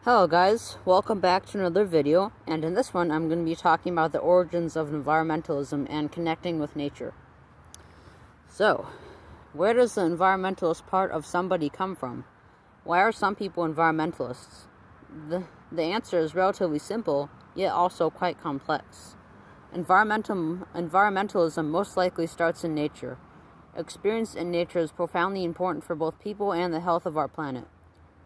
Hello guys, welcome back to another video, and in this one I'm going to be talking about the origins of environmentalism and connecting with nature. So, where does the environmentalist part of somebody come from? Why are some people environmentalists? The answer is relatively simple, yet also quite complex. Environmentalism most likely starts in nature. Experience in nature is profoundly important for both people and the health of our planet.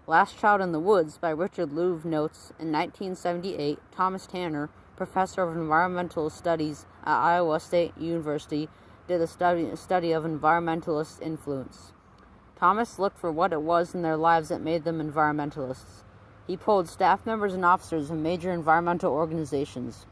Last Child in the Woods by Richard Louv notes, in 1978, Thomas Tanner, professor of environmental studies at Iowa State University, did a study of environmentalist influence. Thomas looked for what it was in their lives that made them environmentalists. He polled staff members and officers of major environmental organizations.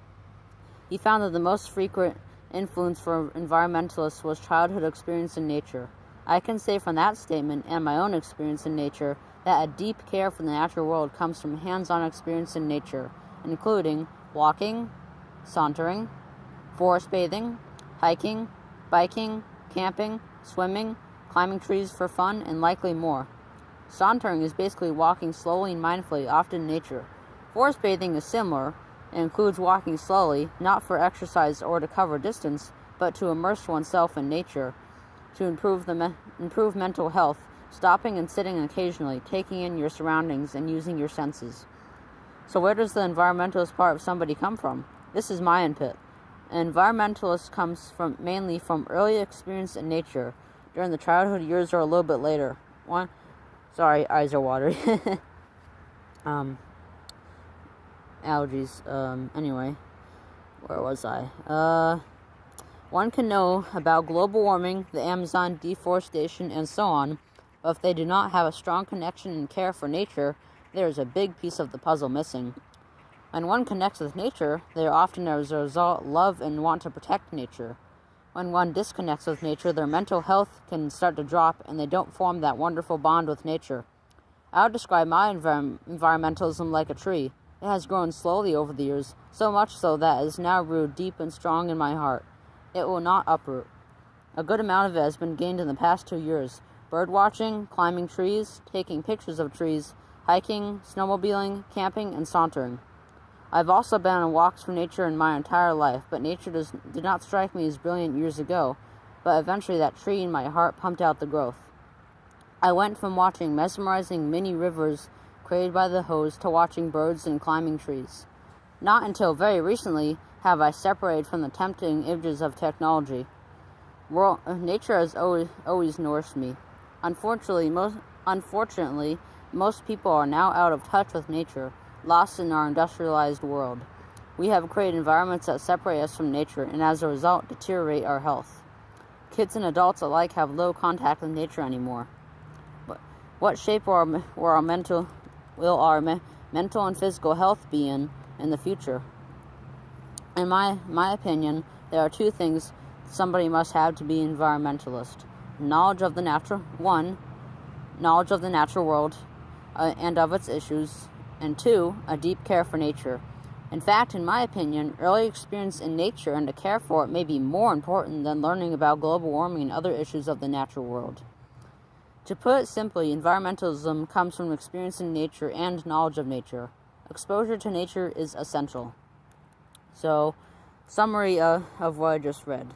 He found that the most frequent influence for environmentalists was childhood experience in nature. I can say from that statement and my own experience in nature that a deep care for the natural world comes from hands-on experience in nature, including walking, sauntering, forest bathing, hiking, biking, camping, swimming, climbing trees for fun, and likely more. Sauntering is basically walking slowly and mindfully, often in nature. Forest bathing is similar and includes walking slowly, not for exercise or to cover distance, but to immerse oneself in nature, to improve mental health, stopping and sitting occasionally, taking in your surroundings, and using your senses. So where does the environmentalist part of somebody come from? This is my input. An environmentalist comes mainly from early experience in nature, during the childhood years or a little bit later. Sorry, eyes are watery. Allergies. Anyway, where was I? One can know about global warming, the Amazon deforestation, and so on, but if they do not have a strong connection and care for nature, there is a big piece of the puzzle missing. When one connects with nature, they often, as a result, love and want to protect nature. When one disconnects with nature, their mental health can start to drop, and they don't form that wonderful bond with nature. I would describe my environmentalism like a tree. It has grown slowly over the years, so much so that it is now rooted deep and strong in my heart. It will not uproot. A good amount of it has been gained in the past 2 years. Bird watching, climbing trees, taking pictures of trees, hiking, snowmobiling, camping, and sauntering. I've also been on walks for nature in my entire life, but nature did not strike me as brilliant years ago, but eventually that tree in my heart pumped out the growth. I went from watching mesmerizing mini rivers created by the hose to watching birds and climbing trees. Not until very recently have I separated from the tempting images of technology. Nature has always nourished me. Unfortunately, most people are now out of touch with nature, lost in our industrialized world. We have created environments that separate us from nature and as a result deteriorate our health. Kids and adults alike have low contact with nature anymore. But what shape will our mental and physical health be in the future? In my opinion, there are two things somebody must have to be an environmentalist. Knowledge of the natural world and of its issues, and two, a deep care for nature. In fact, in my opinion, early experience in nature and a care for it may be more important than learning about global warming and other issues of the natural world. To put it simply, environmentalism comes from experience in nature and knowledge of nature. Exposure to nature is essential. So, summary of what I just read.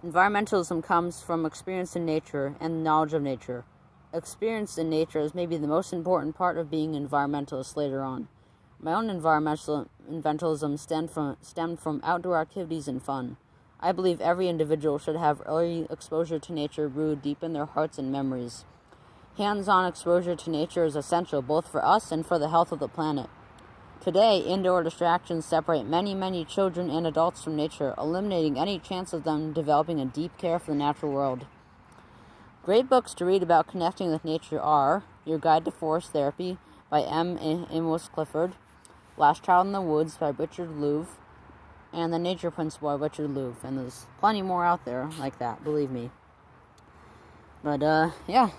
Environmentalism comes from experience in nature and knowledge of nature. Experience in nature is maybe the most important part of being an environmentalist later on. My own environmentalism stemmed from outdoor activities and fun. I believe every individual should have early exposure to nature rooted deep in their hearts and memories. Hands-on exposure to nature is essential both for us and for the health of the planet. Today, indoor distractions separate many children and adults from nature, eliminating any chance of them developing a deep care for the natural world. Great books to read about connecting with nature are Your Guide to Forest Therapy by Amos Clifford, Last Child in the Woods by Richard Louv, and The Nature Principle by Richard Louv. And there's plenty more out there like that, believe me. But, yeah.